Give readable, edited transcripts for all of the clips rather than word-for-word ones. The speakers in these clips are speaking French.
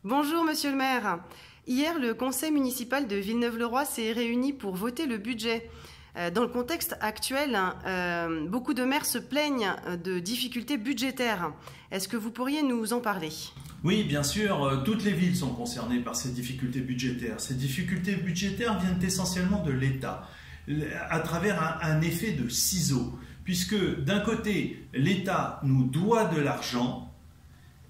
Bonjour Monsieur le maire. Hier, le conseil municipal de Villeneuve-le-Roi s'est réuni pour voter le budget. Dans le contexte actuel, beaucoup de maires se plaignent de difficultés budgétaires. Est-ce que vous pourriez nous en parler ? Oui, bien sûr, toutes les villes sont concernées par ces difficultés budgétaires. Ces difficultés budgétaires viennent essentiellement de l'État, à travers un effet de ciseau, puisque d'un côté, l'État nous doit de l'argent,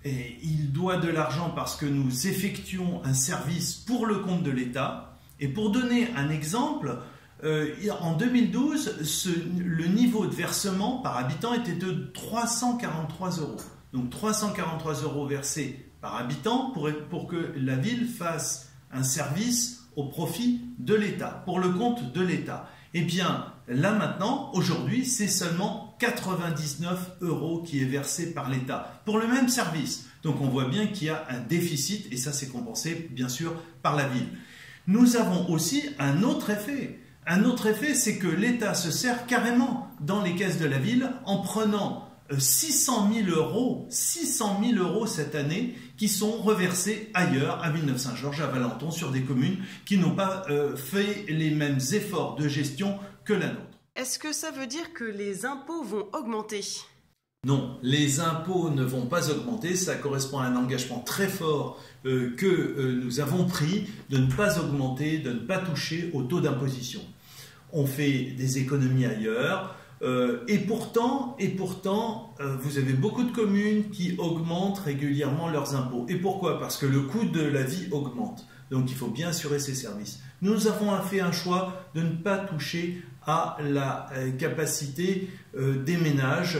et il doit de l'argent parce que nous effectuons un service pour le compte de l'État. Et pour donner un exemple, en 2012, le niveau de versement par habitant était de 343 €. Donc 343 € versés par habitant pour que la ville fasse un service au profit de l'État, pour le compte de l'État. Eh bien, là maintenant, aujourd'hui, c'est seulement 99 € qui est versé par l'État pour le même service. Donc on voit bien qu'il y a un déficit et ça c'est compensé bien sûr par la ville. Nous avons aussi un autre effet. Un autre effet, c'est que l'État se sert carrément dans les caisses de la ville en prenant 600 000 € cette année qui sont reversés ailleurs, à Villeneuve-Saint-Georges, à Valenton, sur des communes qui n'ont pas fait les mêmes efforts de gestion que la nôtre. Est-ce que ça veut dire que les impôts vont augmenter ? Non, les impôts ne vont pas augmenter, ça correspond à un engagement très fort que nous avons pris de ne pas augmenter, de ne pas toucher au taux d'imposition. On fait des économies ailleurs. Et pourtant, vous avez beaucoup de communes qui augmentent régulièrement leurs impôts. Et pourquoi ? Parce que le coût de la vie augmente. Donc il faut bien assurer ces services. Nous avons fait un choix de ne pas toucher à la capacité des ménages,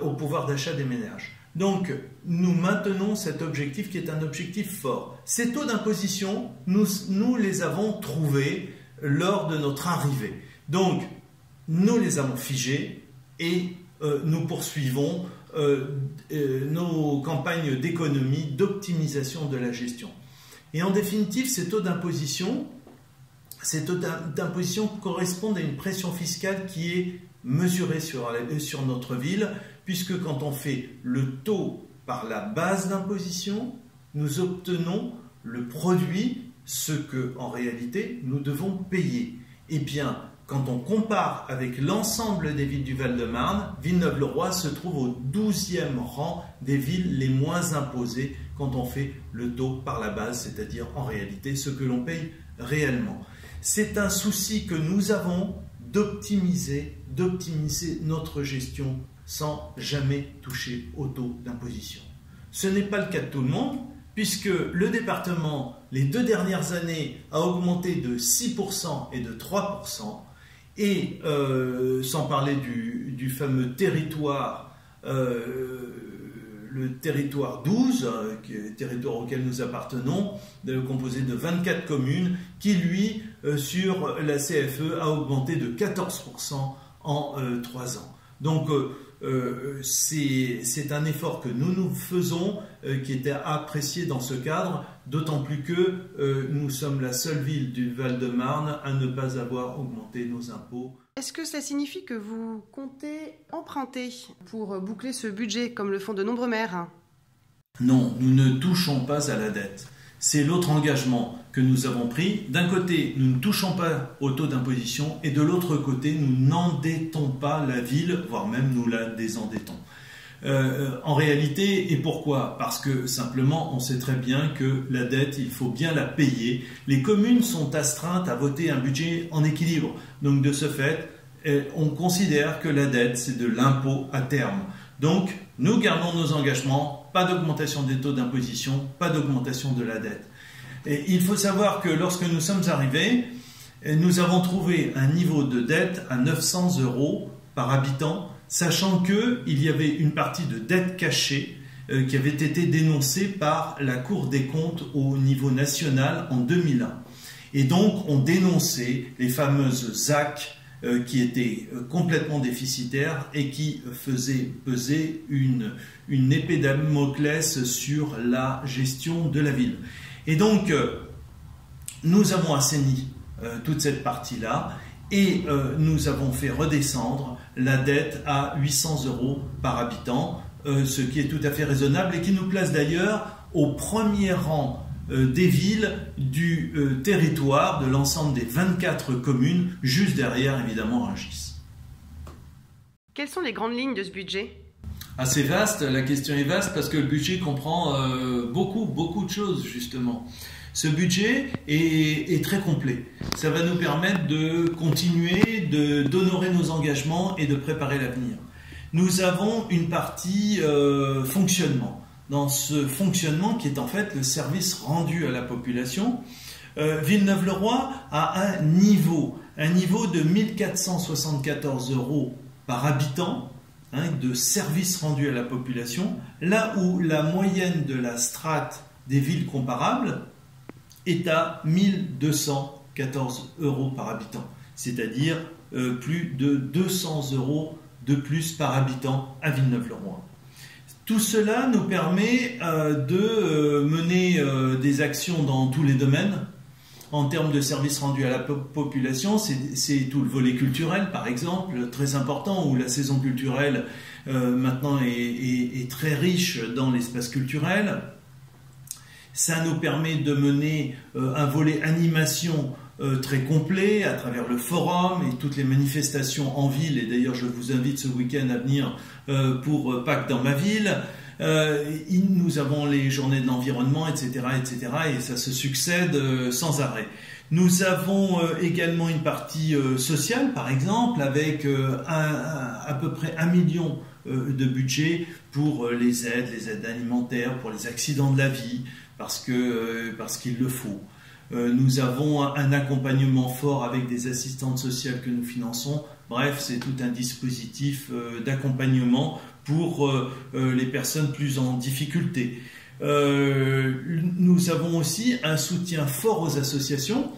au pouvoir d'achat des ménages. Donc nous maintenons cet objectif qui est un objectif fort. Ces taux d'imposition, nous les avons trouvés lors de notre arrivée. Donc nous les avons figés et nous poursuivons nos campagnes d'économie, d'optimisation de la gestion. Et en définitive, ces taux d'imposition correspondent à une pression fiscale qui est mesurée sur notre ville, puisque quand on fait le taux par la base d'imposition, nous obtenons le produit, ce que en réalité nous devons payer. Eh bien, quand on compare avec l'ensemble des villes du Val-de-Marne, Villeneuve-le-Roi se trouve au 12e rang des villes les moins imposées quand on fait le taux par la base, c'est-à-dire en réalité ce que l'on paye réellement. C'est un souci que nous avons d'optimiser notre gestion sans jamais toucher au taux d'imposition. Ce n'est pas le cas de tout le monde, puisque le département, les 2 dernières années, a augmenté de 6% et de 3%, et sans parler du fameux territoire, le territoire 12, qui est le territoire auquel nous appartenons, composé de 24 communes, qui lui, sur la CFE, a augmenté de 14% en 3 ans. Donc c'est un effort que nous faisons, qui était apprécié dans ce cadre, d'autant plus que nous sommes la seule ville du Val-de-Marne à ne pas avoir augmenté nos impôts. Est-ce que ça signifie que vous comptez emprunter pour boucler ce budget, comme le font de nombreux maires ? Non, nous ne touchons pas à la dette. C'est l'autre engagement que nous avons pris. D'un côté, nous ne touchons pas au taux d'imposition et de l'autre côté, nous n'endettons pas la ville, voire même nous la désendettons. En réalité, et pourquoi ? Parce que simplement, on sait très bien que la dette, il faut bien la payer. Les communes sont astreintes à voter un budget en équilibre. Donc de ce fait, on considère que la dette, c'est de l'impôt à terme. Donc, nous gardons nos engagements, pas d'augmentation des taux d'imposition, pas d'augmentation de la dette. Et il faut savoir que lorsque nous sommes arrivés, nous avons trouvé un niveau de dette à 900 € par habitant, sachant qu'il y avait une partie de dette cachée qui avait été dénoncée par la Cour des comptes au niveau national en 2001. Et donc, on dénonçait les fameuses ZAC qui étaient complètement déficitaires et qui faisaient peser une épée de Damoclès sur la gestion de la ville. Et donc, nous avons assaini toute cette partie-là et nous avons fait redescendre la dette à 800 € par habitant, ce qui est tout à fait raisonnable et qui nous place d'ailleurs au premier rang des villes, du territoire, de l'ensemble des 24 communes, juste derrière évidemment Rungis. Quelles sont les grandes lignes de ce budget ? Assez vaste, la question est vaste parce que le budget comprend beaucoup de choses justement. Ce budget est très complet. Ça va nous permettre de continuer, d'honorer nos engagements et de préparer l'avenir. Nous avons une partie fonctionnement. Dans ce fonctionnement qui est en fait le service rendu à la population, Villeneuve-le-Roi a un niveau de 1474 € par habitant, de services rendus à la population, là où la moyenne de la strate des villes comparables est à 1214 € par habitant, c'est-à-dire plus de 200 € de plus par habitant à Villeneuve-le-Roi. Tout cela nous permet de mener des actions dans tous les domaines. En termes de services rendus à la population, c'est tout le volet culturel, par exemple, très important, où la saison culturelle maintenant est très riche dans l'espace culturel. Ça nous permet de mener un volet animation très complet à travers le forum et toutes les manifestations en ville. Et d'ailleurs, je vous invite ce week-end à venir pour Pâques dans ma ville. Nous avons les journées de l'environnement, etc., etc., et ça se succède sans arrêt. Nous avons également une partie sociale, par exemple, avec à peu près 1 million de budget pour les aides alimentaires, pour les accidents de la vie, parce qu'il le faut. Nous avons un accompagnement fort avec des assistantes sociales que nous finançons. Bref, c'est tout un dispositif d'accompagnement pour les personnes plus en difficulté. Nous avons aussi un soutien fort aux associations.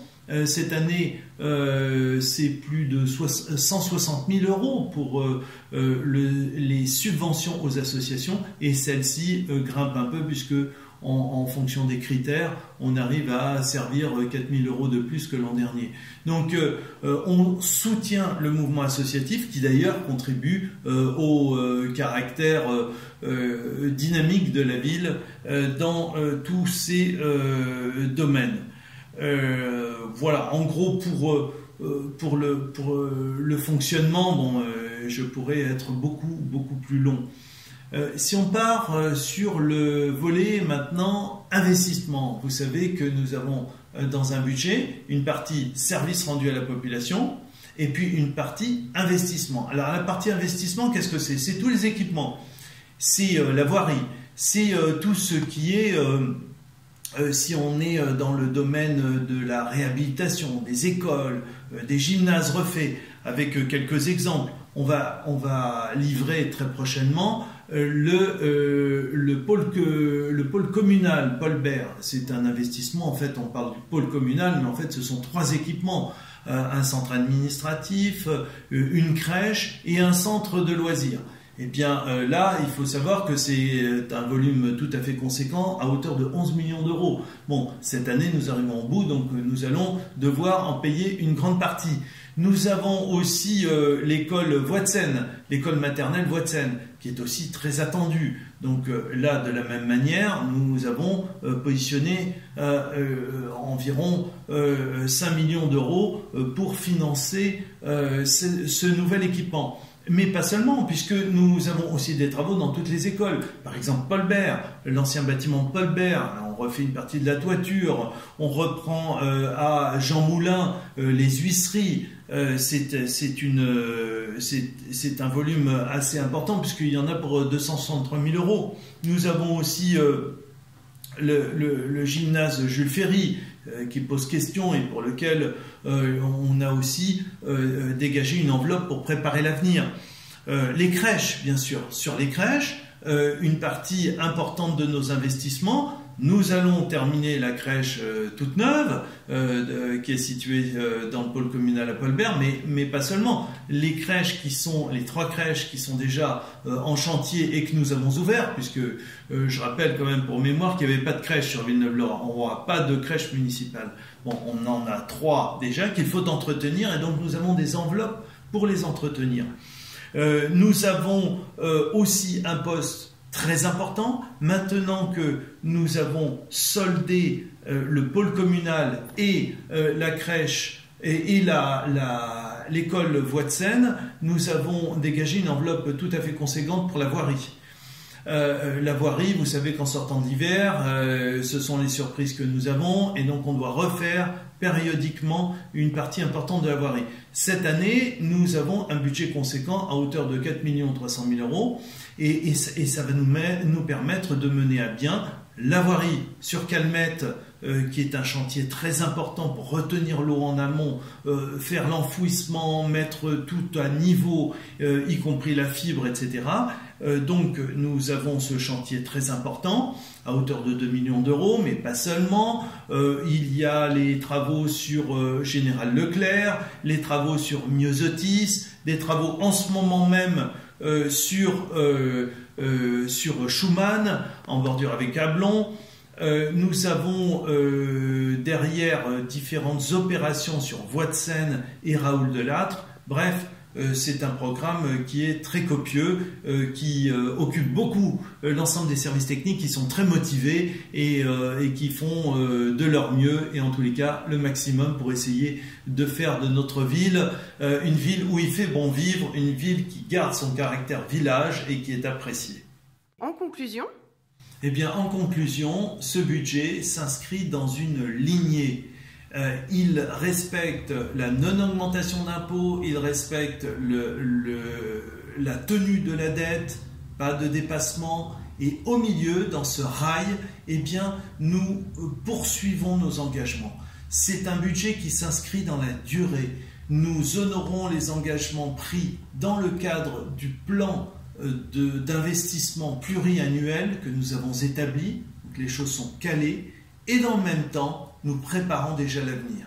Cette année, c'est plus de 160 000 € pour les subventions aux associations, et celles-ci grimpent un peu puisque en fonction des critères, on arrive à servir 4 000 € de plus que l'an dernier. Donc on soutient le mouvement associatif qui d'ailleurs contribue au caractère dynamique de la ville dans tous ces domaines. Voilà, en gros pour le fonctionnement, je pourrais être beaucoup plus long. Si on part sur le volet maintenant investissement, vous savez que nous avons dans un budget une partie service rendu à la population et puis une partie investissement. Alors la partie investissement, qu'est-ce que c'est ? C'est tous les équipements, c'est la voirie, c'est tout ce qui est, si on est dans le domaine de la réhabilitation, des écoles, des gymnases refaits, avec quelques exemples. On va livrer très prochainement le pôle communal Paul Bert. C'est un investissement, en fait on parle du pôle communal, mais en fait ce sont 3 équipements, un centre administratif, une crèche et un centre de loisirs. Eh bien là, il faut savoir que c'est un volume tout à fait conséquent à hauteur de 11 millions d'euros. Bon, cette année nous arrivons au bout, donc nous allons devoir en payer une grande partie. Nous avons aussi l'école Voie de Seine, l'école maternelle Voie de Seine, qui est aussi très attendue. Donc là, de la même manière, nous avons positionné environ 5 millions d'euros pour financer ce nouvel équipement. Mais pas seulement, puisque nous avons aussi des travaux dans toutes les écoles. Par exemple, Paul Bert, l'ancien bâtiment de Paul Bert, on refait une partie de la toiture, on reprend à Jean Moulin les huisseries. C'est un volume assez important, puisqu'il y en a pour 263 000 €. Nous avons aussi le gymnase Jules Ferry, qui pose question et pour lequel on a aussi dégagé une enveloppe pour préparer l'avenir. Les crèches, bien sûr. Sur les crèches, une partie importante de nos investissements, nous allons terminer la crèche toute neuve, qui est située dans le pôle communal à Paul Bert, mais pas seulement. Les 3 crèches qui sont déjà en chantier et que nous avons ouvertes, puisque je rappelle quand même pour mémoire qu'il n'y avait pas de crèche sur Villeneuve-le-Roi, on n'aura pas de crèche municipale. Bon, on en a 3 déjà qu'il faut entretenir, et donc nous avons des enveloppes pour les entretenir. Nous avons aussi un poste très important. Maintenant que nous avons soldé le pôle communal et la crèche et l'école Voie de Seine, nous avons dégagé une enveloppe tout à fait conséquente pour la voirie. La voirie, vous savez qu'en sortant d'hiver, ce sont les surprises que nous avons, et donc on doit refaire périodiquement une partie importante de la voirie. Cette année, nous avons un budget conséquent à hauteur de 4 300 000 euros, et ça va nous permettre de mener à bien la voirie sur Calmette, qui est un chantier très important pour retenir l'eau en amont, faire l'enfouissement, mettre tout à niveau, y compris la fibre, etc. Donc nous avons ce chantier très important à hauteur de 2 millions d'euros, mais pas seulement. Il y a les travaux sur Général Leclerc, les travaux sur Myosotis, des travaux en ce moment même sur Schumann, en bordure avec Ablon. Nous avons derrière différentes opérations sur Voie de Seine et Raoul Delattre. Bref, c'est un programme qui est très copieux, qui occupe beaucoup l'ensemble des services techniques, qui sont très motivés et qui font de leur mieux, et en tous les cas le maximum pour essayer de faire de notre ville une ville où il fait bon vivre, une ville qui garde son caractère village et qui est appréciée. En conclusion ? Eh bien, en conclusion, ce budget s'inscrit dans une lignée. Il respecte la non-augmentation d'impôts, il respecte la tenue de la dette, pas de dépassement, et au milieu, dans ce rail, eh bien, nous poursuivons nos engagements. C'est un budget qui s'inscrit dans la durée. Nous honorons les engagements pris dans le cadre du plan d'investissement pluriannuel que nous avons établi, donc les choses sont calées, et dans le même temps, nous préparons déjà l'avenir.